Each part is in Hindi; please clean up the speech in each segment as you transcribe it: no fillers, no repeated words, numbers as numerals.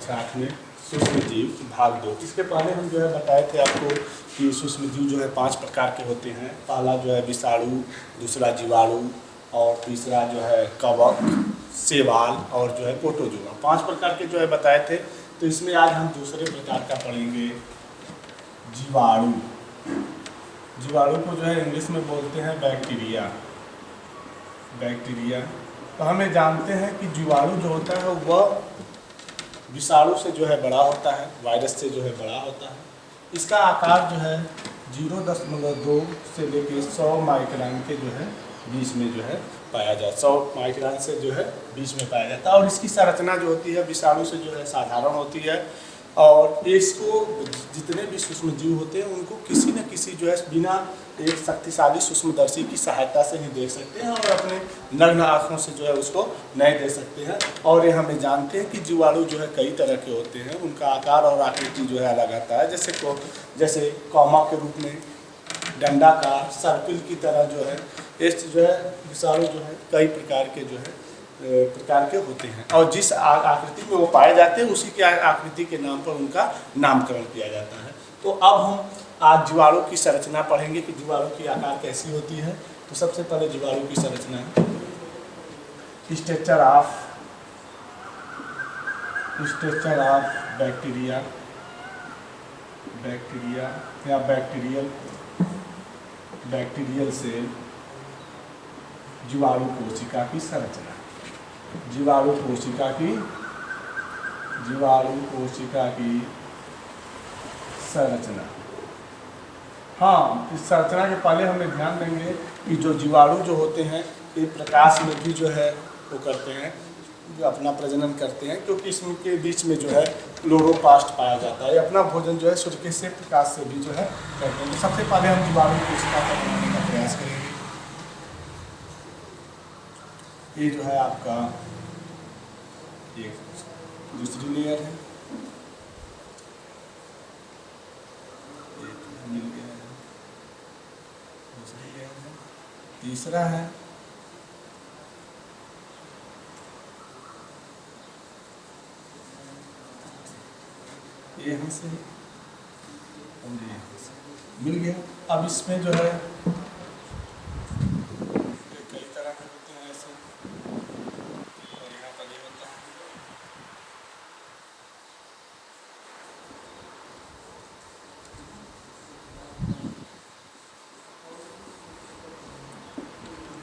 कक्षा 8 में सूक्ष्म जीव भाग 2। इसके पहले हम जो है बताए थे आपको कि सूक्ष्म जीव जो है 5 प्रकार के होते हैं। पहला जो है विषाणु, दूसरा जीवाणु और तीसरा जो है कवक, शैवाल और जो है प्रोटोजोआ। 5 प्रकार के जो है बताए थे। तो इसमें आज हम दूसरे प्रकार का पढ़ेंगे, जीवाणु। जीवाणु को जो है इंग्लिश में बोलते हैं बैक्टीरिया। तो हमें जानते हैं कि जीवाणु जो होता है वह विषाणु से जो है बड़ा होता है, वायरस से जो है बड़ा होता है। इसका आकार जो है 0.2 से लेकर 100 माइक्रोन के जो है बीच में जो है पाया जाता है। 100 माइक्रोन से जो है बीच में पाया जाता है। और इसकी संरचना जो होती है विषाणु से जो है साधारण होती है। और इसको जितने भी सूक्ष्म जीव होते हैं उनको किसी न किसी जो है बिना एक शक्तिशाली सूक्ष्मदर्शी की सहायता से ही देख सकते हैं और अपने नग्न आँखों से जो है उसको नहीं देख सकते हैं। और ये हमें जानते हैं कि जीवाणु जो है कई तरह के होते हैं, उनका आकार और आकृति जो है अलग आता है। जैसे कौमा के रूप में, डंडाकार, सर्पिल की तरह जो है इस जो है विषाणु जो है कई प्रकार के होते हैं। और जिस आकृति में वो पाए जाते हैं उसी के आकृति के नाम पर उनका नामकरण किया जाता है। तो अब हम आज जीवाणु की संरचना पढ़ेंगे कि जीवाणु की आकार कैसी होती है। तो सबसे पहले जीवाणु की संरचना, स्ट्रक्चर ऑफ बैक्टीरिया या बैक्टीरियल सेल। जीवाणु कोशिका की संरचना, जीवाणु कोशिका की संरचना। हाँ, इस संरचना के पहले हमें ध्यान देंगे कि जो जीवाणु जो होते हैं ये प्रकाश में भी जो है वो करते हैं, जो अपना प्रजनन करते हैं, क्योंकि इसके बीच में जो है क्लोरोप्लास्ट पाया जाता है। अपना भोजन जो है सूर्य से प्रकाश से भी जो है करते हैं। तो सबसे पहले हम जीवाणु कोशिका का बनाने का प्रयास करेंगे। ये जो है आपका एक दूसरी लेयर है, मिल गया है, दूसरी लेयर है, तीसरा है, ये यहाँ से और ये यहाँ से मिल गया। अब इसमें जो है कई तरह के होते हैं ऐसे, और यहाँ पर ये होता है।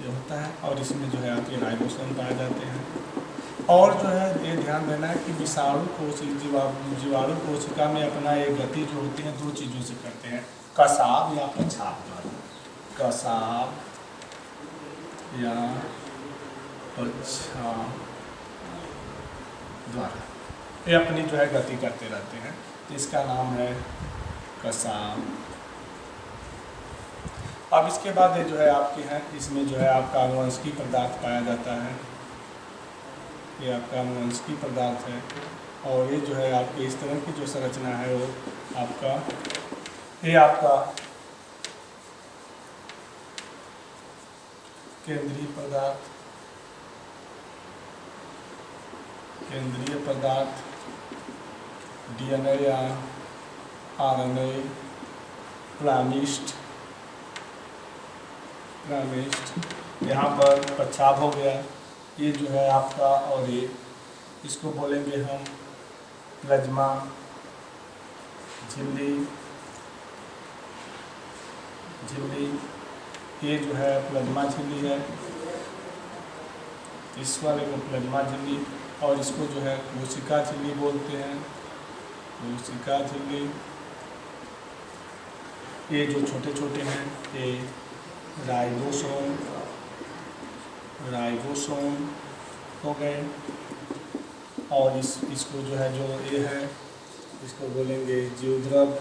ये होता है और इसमें जो है आपके राइबोसोम पाए जाते हैं। और जो है ये ध्यान देना है कि जीवाणु कोशिका में अपना एक गति जो होती है 2 चीज़ों से करते हैं, कसाव या पछाव द्वारा। कसाव या पछाव द्वारा ये अपनी जो है गति करते रहते हैं। इसका नाम है कसाव। अब इसके बाद ये जो है आपके हैं, इसमें जो है आपका आनुवंशिकी पदार्थ पाया जाता है। ये आपका आनुवंशिकी पदार्थ है। और ये जो है आपके इस तरह की जो संरचना है वो आपका केंद्रीय पदार्थ डीएनए या आरएनए, प्लामिस्ट, यहाँ पर पछाव हो गया। ये जो है आपका, और ये इसको बोलेंगे हम प्लाज्मा झिल्ली। ये जो है प्लाज्मा झिल्ली है, इस वाले को प्लाज्मा झिल्ली। और इसको जो है कोशिका झिल्ली बोलते हैं, कोशिका झिल्ली। ये जो छोटे छोटे हैं ये राइबोसोम हो गए। और इसको जो है जो ये है इसको बोलेंगे जीवद्रव।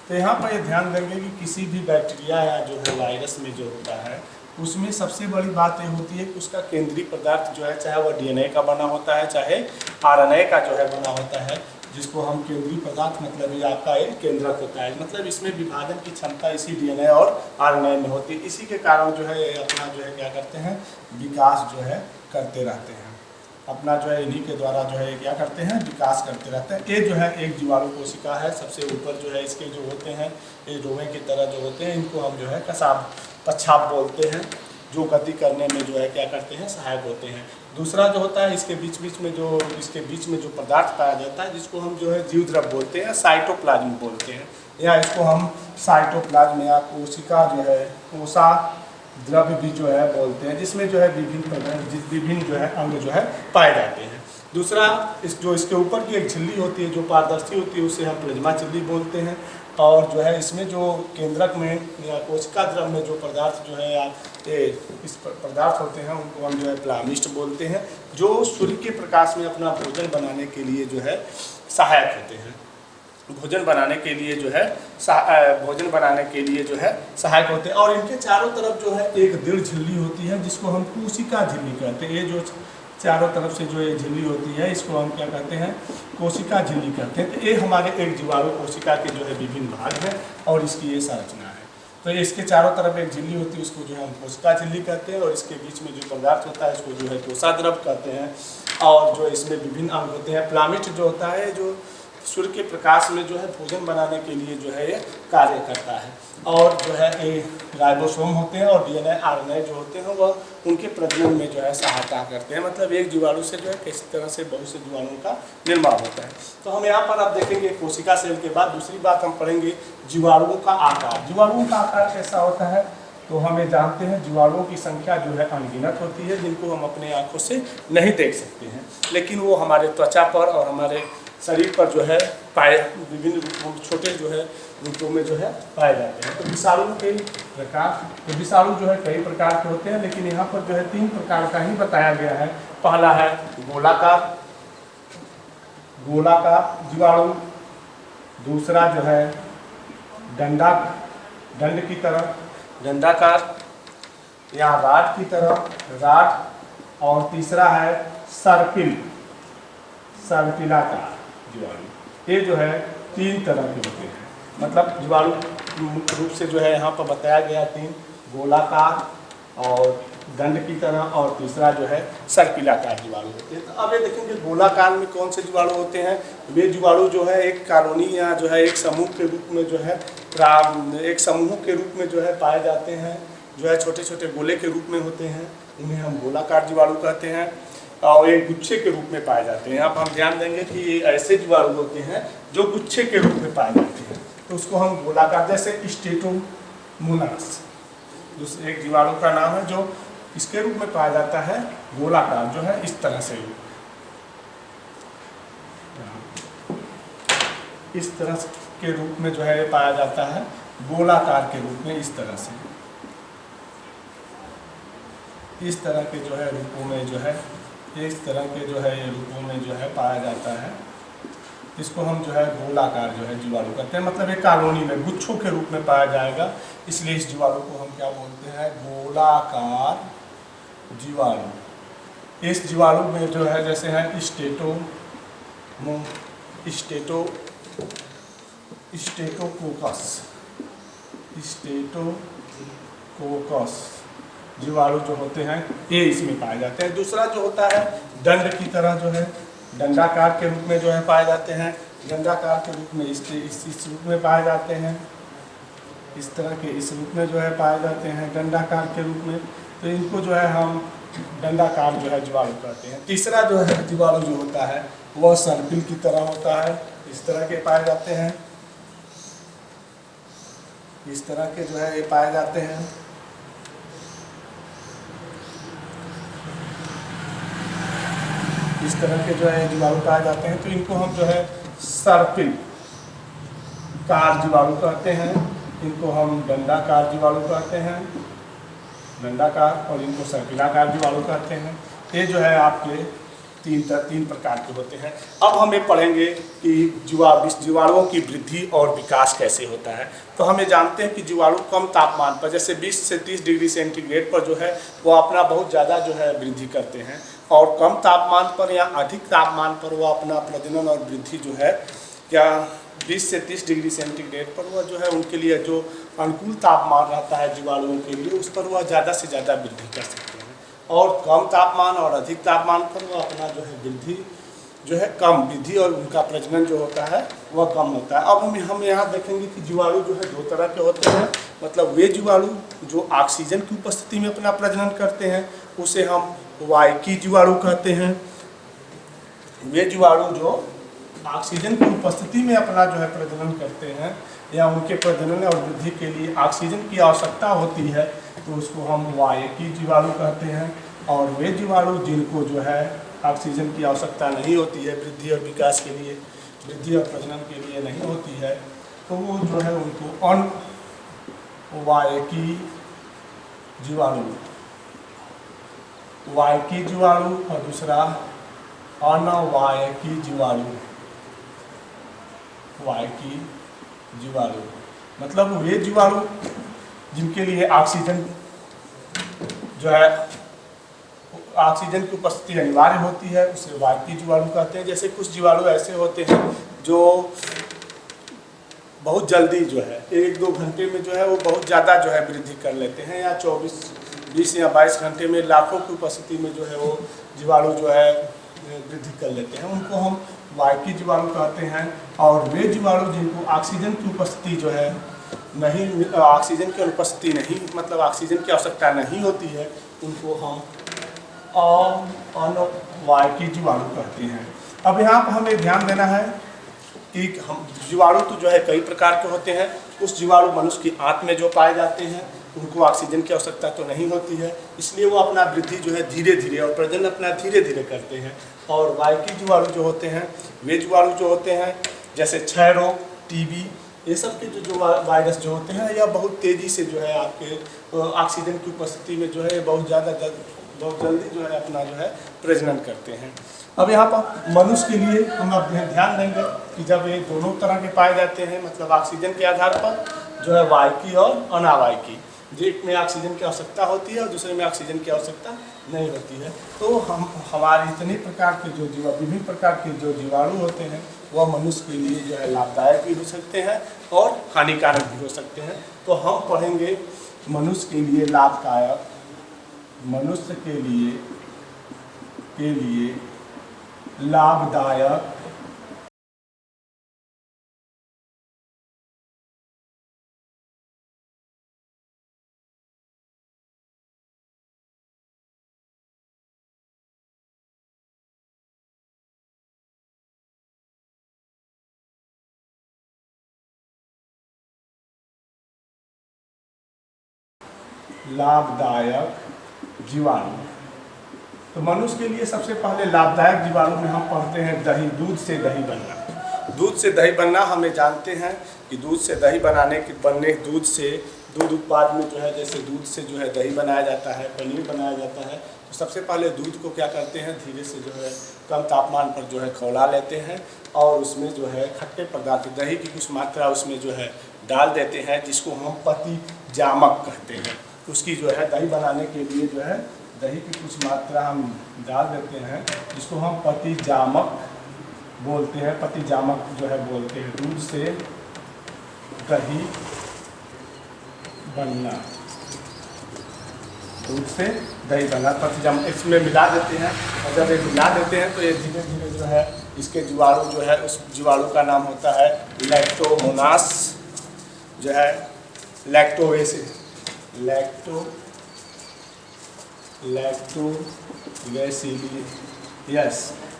तो यहाँ पर ये ध्यान देंगे कि किसी भी बैक्टीरिया या जो है वायरस में जो होता है उसमें सबसे बड़ी बात ये होती है कि उसका केंद्रीय पदार्थ जो है, चाहे वह डीएनए का बना होता है चाहे आरएनए का जो है बना होता है, जिसको हम केंद्रीय पदार्थ मतलब ये आपका एक केंद्रक होता है। मतलब इसमें विभाजन की क्षमता इसी डीएनए और आरएनए में होती है। इसी के कारण जो है अपना जो है क्या करते हैं, विकास जो है करते रहते हैं। अपना जो है इन्हीं के द्वारा जो है क्या करते हैं, विकास करते रहते हैं। ये जो है एक जीवाणु कोशिका है, सबसे ऊपर जो है इसके जो होते हैं ये रोवे की तरह जो होते हैं, इनको हम जो है कसाब पच्छाप बोलते हैं, जो गति करने में जो है क्या करते हैं, सहायक होते हैं। दूसरा जो होता है इसके बीच बीच में जो पदार्थ पाया जाता है जिसको हम जो है जीव द्रव बोलते हैं, साइटोप्लाज्म बोलते हैं, या इसको हम साइटोप्लाज्म या कोशिका जो है कोसा द्रव्य भी जो है बोलते हैं, जिसमें जो है विभिन्न जो है अंग जो है पाए जाते हैं। दूसरा इसके ऊपर की एक झिल्ली होती है जो पारदर्शी होती है, उसे हम प्लाज्मा झिल्ली बोलते हैं। और जो है इसमें जो केंद्रक में या कोशिका द्रव में जो पदार्थ जो है या इस पदार्थ होते हैं उनको हम जो है प्लामिस्ट बोलते हैं, जो सूर्य के प्रकाश में अपना भोजन बनाने के लिए जो है सहायक होते हैं, भोजन बनाने के लिए जो है सहायक होते हैं। और इनके चारों तरफ जो है एक दृढ़ झिल्ली होती है जिसको हम कोशिका झिल्ली कहते हैं। ये जो चारों तरफ से जो ये झिल्ली होती है इसको हम क्या कहते हैं, कोशिका झिल्ली कहते हैं। तो ये हमारे एक जीवाणु कोशिका के जो है विभिन्न भाग हैं और इसकी ये संरचना है। तो इसके चारों तरफ एक झिल्ली होती है, उसको जो है हम कोशिका झिल्ली कहते हैं, और इसके बीच में जो पदार्थ होता है इसको जो है कोषाद्रव कहते हैं। और जो इसमें विभिन्न अंग होते हैं। प्लामिस्ट जो होता है जो सूर्य के प्रकाश में जो है भोजन बनाने के लिए जो है ये कार्य करता है। और जो है ये राइबोसोम होते हैं और डीएनए आरएनए जो होते हैं वह उनके प्रजनन में जो है सहायता करते हैं। मतलब एक जीवाणु से जो है किसी तरह से बहुत से जीवाणुओं का निर्माण होता है। तो हम यहाँ पर आप देखेंगे कोशिका सेल के बाद दूसरी बात हम पढ़ेंगे जीवाणुओं का आकार। जीवाणुओं का आकार कैसा होता है, तो हमें जानते हैं जीवाणुओं की संख्या जो है अनगिनत होती है, जिनको हम अपने आँखों से नहीं देख सकते हैं, लेकिन वो हमारे त्वचा पर और हमारे शरीर पर जो है पाए विभिन्न रूपों छोटे जो है रूपों में जो है पाए जाते हैं। तो विषाणु के प्रकार, तो विषाणु जो है कई प्रकार के होते हैं, लेकिन यहाँ पर जो है 3 प्रकार का ही बताया गया है। पहला है गोलाकार जीवाणु, दूसरा जो है दंड की तरह दंडाकार या राड की तरह राड, और तीसरा है सर्पिलाकार जीवाणु। ये जो है 3 तरह के होते हैं। मतलब जीवाणु मुख्य रूप से जो है यहाँ पर बताया गया 3, गोलाकार और दंड की तरह और तीसरा जो है सर्पिलाकार जीवाणु होते हैं। तो अब ये देखेंगे गोलाकार में कौन से जीवाणु होते हैं। वे जीवाणु जो है एक कॉलोनी या जो है एक समूह के रूप में जो है पाए जाते हैं, जो है छोटे छोटे गोले के रूप में होते हैं, उन्हें हम गोलाकार जीवाणु कहते हैं। और एक गुच्छे के रूप में पाए जाते हैं। यहाँ पर हम ध्यान देंगे कि ये ऐसे जीवाणु होते हैं जो गुच्छे के रूप में पाए जाते हैं, तो उसको हम गोलाकार, जैसे स्टेटोमोनास दूसरे एक जीवाणु का नाम है जो इसके रूप में पाया जाता है गोलाकार, जो है इस तरह से के रूप में जो है पाया जाता है, गोलाकार के रूप में इस तरह से, इस तरह के जो है रूपों में जो है इस तरह के जो है ये रूपों में जो है पाया जाता है। इसको हम जो है गोलाकार जो है जीवाणु कहते हैं। मतलब एक कॉलोनी में गुच्छों के रूप में पाया जाएगा, इसलिए इस जीवाणु को हम क्या बोलते हैं, गोलाकार जीवाणु। इस जीवाणु में जो है जैसे है स्टेटोकोकस जीवाणु जो होते हैं ये इसमें पाए जाते हैं। दूसरा जो होता है दंड की तरह जो है दंडाकार के रूप में जो है पाए जाते हैं। दंडाकार के रूप में इस रूप में पाए जाते हैं, इस तरह के इस रूप में जो है पाए जाते हैं दंडाकार के रूप में। तो इनको जो है हम दंडाकार जो है जीवाणु कहते हैं। तीसरा जो है जीवाणु जो होता है वह सर्पिल की तरह होता है, इस तरह के पाए जाते हैं, इस तरह के जो है ये पाए जाते हैं। इस तरह के जो है जीवाणु पाए जाते हैं। तो इनको हम जो है सर्पिल कार जीवाणु कहते हैं, इनको हम दंडाकार जीवाणु कहते हैं, दंडाकार, और इनको सर्पिलाकार जीवाणु कहते हैं। ये जो है आपके तीन प्रकार के होते हैं। अब हम ये पढ़ेंगे कि जीवाणुओं की वृद्धि और विकास कैसे होता है। तो हम ये जानते हैं कि जीवाणु कम तापमान पर, जैसे 20 से 30 डिग्री सेंटीग्रेड पर जो है वो अपना बहुत ज़्यादा जो है वृद्धि करते हैं, और कम तापमान पर या अधिक तापमान पर वो अपना प्रजनन और वृद्धि जो है क्या 20 से 30 डिग्री सेंटीग्रेड पर वह जो है उनके लिए जो अनुकूल तापमान रहता है जीवाणुओं के लिए, उस पर वह ज़्यादा से ज़्यादा वृद्धि कर सकते हैं। और कम तापमान और अधिक तापमान पर वो अपना जो है वृद्धि जो है कम वृद्धि और उनका प्रजनन जो होता है वह कम होता है। अब हम यहाँ देखेंगे कि जीवाणु जो है दो तरह के होते हैं। मतलब वे जीवाणु जो ऑक्सीजन की उपस्थिति में अपना प्रजनन करते हैं उसे हम वायकी जीवाणु कहते हैं। वे जीवाणु जो ऑक्सीजन की उपस्थिति में अपना जो है प्रजनन करते हैं या उनके प्रजनन और वृद्धि के लिए ऑक्सीजन की आवश्यकता होती है तो उसको हम वायकी जीवाणु कहते हैं। और वे जीवाणु जिनको जो है ऑक्सीजन की आवश्यकता नहीं होती है वृद्धि और विकास के लिए, वृद्धि और प्रजनन के लिए नहीं होती है, तो वो जो है उनको अनवायकी जीवाणु, वायकी जीवाणु और दूसरा अनवायकी जीवाणु। वायकी जीवाणु मतलब वे जीवाणु जिनके लिए ऑक्सीजन जो है ऑक्सीजन की उपस्थिति अनिवार्य होती है उसे वायकी जीवाणु कहते हैं। जैसे कुछ जीवाणु ऐसे होते हैं जो बहुत जल्दी जो है 1-2 घंटे में जो है वो बहुत ज़्यादा जो है वृद्धि कर लेते हैं, या 20 या 22 घंटे में लाखों की उपस्थिति में जो है वो जीवाणु जो है वृद्धि कर लेते हैं, उनको हम वायकी जीवाणु कहते हैं। और वे जीवाणु जिनको ऑक्सीजन की उपस्थिति जो है नहीं, ऑक्सीजन की अनुपस्थिति नहीं, मतलब ऑक्सीजन की आवश्यकता नहीं होती है, उनको हम अनवायकी जीवाणु कहते हैं। अब यहाँ पर हमें ध्यान देना है कि हम जीवाणु तो जो है कई प्रकार के होते हैं। उस जीवाणु मनुष्य की आंत में जो पाए जाते हैं उनको ऑक्सीजन की आवश्यकता तो नहीं होती है, इसलिए वो अपना वृद्धि जो है धीरे धीरे और प्रजनन अपना धीरे धीरे करते हैं। और वायकी जीवाणु जो होते हैं वे जीवाणु जो होते हैं जैसे क्षय रोग, टीबी, ये सब के जो वायरस जो होते हैं यह बहुत तेज़ी से जो है आपके ऑक्सीजन की उपस्थिति में जो है बहुत जल्दी जो है अपना जो है प्रजनन करते हैं। अब यहाँ पर मनुष्य के लिए हम अब ध्यान देंगे कि जब ये दोनों तरह के पाए जाते हैं, मतलब ऑक्सीजन के आधार पर जो है वायकी और अनावायकी, एक में ऑक्सीजन की आवश्यकता होती है और दूसरे में ऑक्सीजन की आवश्यकता नहीं होती है, तो हमारे इतने प्रकार के जो विभिन्न प्रकार के जो जीवाणु होते हैं वह मनुष्य के लिए जो है लाभदायक भी हो सकते हैं और हानिकारक भी हो सकते हैं। तो हम पढ़ेंगे मनुष्य के लिए लाभदायक, मनुष्य के लिए लाभदायक जीवाणु। तो मनुष्य के लिए सबसे पहले लाभदायक जीवाणु में हम पढ़ते हैं दही, दूध से दही बनना। दूध से दही बनना हमें जानते हैं कि दूध से दही दूध उत्पाद में जो है जैसे दूध से जो है दही बनाया जाता है, पनीर बनाया जाता है, तो सबसे पहले दूध को क्या करते हैं धीरे से जो है कम तापमान पर जो है खौला लेते हैं और उसमें जो है खट्टे पदार्थ दही की कुछ मात्रा उसमें जो है डाल देते हैं, जिसको हम पतिजामक कहते हैं। उसकी जो है दही बनाने के लिए जो है दही की कुछ मात्रा हम डाल देते हैं, जिसको हम पतिजामक बोलते हैं। पतिजामक जो है बोलते हैं दूध से दही बनना, दूध से दही बनना पतिजामक इसमें मिला देते हैं। और जब ये मिला देते हैं तो ये धीरे धीरे जो है इसके जीवाणु जो है उस जीवाणु का नाम होता है लैक्टोमोनास, जो है लैक्टोबैसिलियस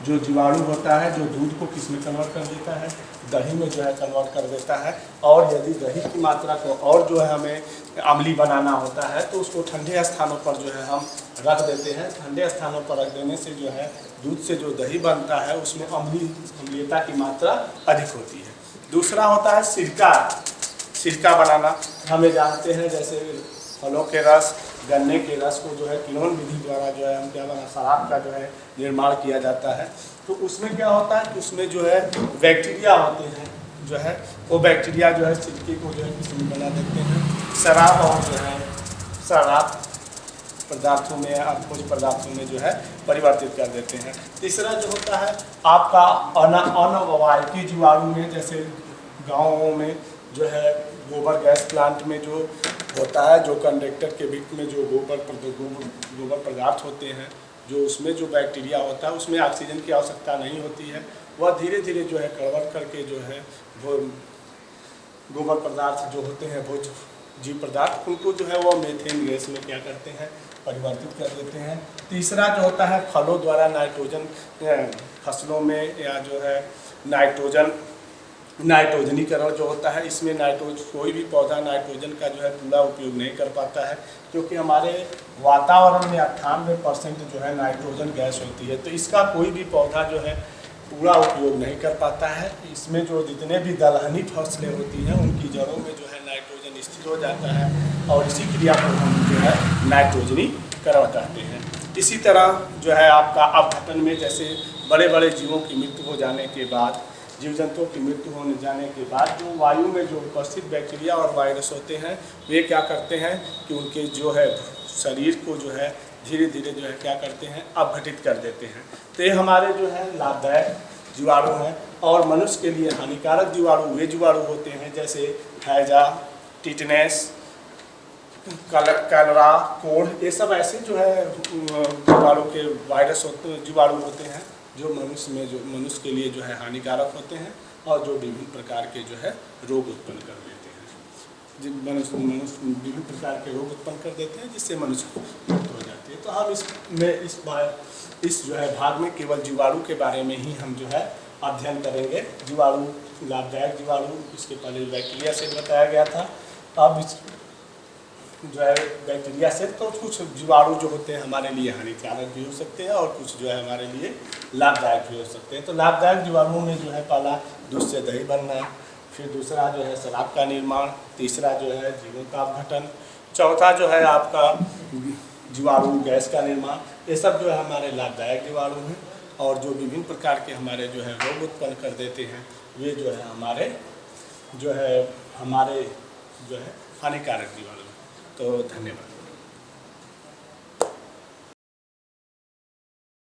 जो जीवाणु होता है जो दूध को किस में कन्वर्ट कर देता है, दही में जो है कन्वर्ट कर देता है। और यदि दही की मात्रा को और जो है हमें अम्लीय बनाना होता है तो उसको ठंडे स्थानों पर जो है हम रख देते हैं। ठंडे स्थानों पर रख देने से जो है दूध से जो दही बनता है उसमें अम्लीयता की मात्रा अधिक होती है। दूसरा होता है सिरका बनाना। हमें जानते हैं जैसे फलों के रस, गन्ने के रस को जो है किण्वन विधि द्वारा जो है हम क्या बना शराब का जो है निर्माण किया जाता है। तो उसमें क्या होता है कि उसमें जो है बैक्टीरिया होते हैं, जो है वो बैक्टीरिया जो है सिरके को जो है किस्म बना देते हैं शराब, और जो है शराब पदार्थों में भोज्य पदार्थों में जो है परिवर्तित कर देते हैं। तीसरा जो होता है आपका अनवायकी जीवाणु में, जैसे गाँवों में जो है गोबर गैस प्लांट में जो होता है, जो कंडक्टर के बीच में जो गोबर पदार्थ होते हैं, जो उसमें जो बैक्टीरिया होता है उसमें ऑक्सीजन की आवश्यकता नहीं होती है, वह धीरे धीरे जो है कन्वर्ट करके जो है वो गोबर पदार्थ जो होते हैं, वो जीव पदार्थ, उनको जो है वो मीथेन गैस में क्या करते हैं, परिवर्तित कर देते हैं। तीसरा जो होता है फलों द्वारा नाइट्रोजन, फसलों में या जो है नाइट्रोजनीकरण जो होता है, इसमें कोई भी पौधा नाइट्रोजन का जो है पूरा उपयोग नहीं कर पाता है, क्योंकि हमारे वातावरण में 98% जो है नाइट्रोजन गैस होती है, तो इसका कोई भी पौधा जो है पूरा उपयोग नहीं कर पाता है। इसमें जो जितने भी दलहनी फसलें होती हैं उनकी जड़ों में जो है नाइट्रोजन स्थिर हो जाता है, और इसी क्रिया को हम जो है नाइट्रोजनीकरण कहते हैं। इसी तरह जो है आपका अपघटन में, जैसे बड़े बड़े जीवों की मृत्यु हो जाने के बाद, जीव जंतुओं की मृत्यु होने जाने के बाद जो वायु में जो उपस्थित बैक्टीरिया और वायरस होते हैं, वे क्या करते हैं कि उनके जो है शरीर को जो है धीरे धीरे जो है क्या करते हैं, अपघटित कर देते हैं। तो ये हमारे जो है लाभदायक जीवाणु हैं, और मनुष्य के लिए हानिकारक जीवाणु वे जीवाणु होते हैं जैसे हैजा, टिटनेस, कलरा, कोढ़, ये सब ऐसे जो है जीवाणु के वायरस जीवाणु होते हैं जो मनुष्य के लिए जो है हानिकारक होते हैं, और जो विभिन्न प्रकार के जो है रोग उत्पन्न कर देते हैं। मनुष्य विभिन्न प्रकार के रोग उत्पन्न कर देते हैं, जिससे मनुष्य को मृत्यु हो जाती है। तो हम इस जो है भाग में केवल जीवाणु के बारे में ही हम जो है अध्ययन करेंगे। जीवाणु, लाभदायक जीवाणु, इसके पहले बैक्टीरिया से बताया गया था। अब इस जो है बैक्टीरिया से तो कुछ जीवाणु जो होते हैं हमारे लिए हानिकारक भी हो सकते हैं, और कुछ जो है हमारे लिए लाभदायक भी हो सकते हैं। तो लाभदायक जीवाणुओं में जो है पहला दूध से दही बनना, फिर दूसरा जो है शराब का निर्माण, तीसरा जो है जीवों का अपघटन, चौथा जो है आपका जीवाणु गैस का निर्माण, ये सब जो है हमारे लाभदायक जीवाणु हैं। और जो विभिन्न प्रकार के हमारे जो है रोग उत्पन्न कर देते हैं, वे जो है हमारे जो है हानिकारक जीवाणु। तो धन्यवाद।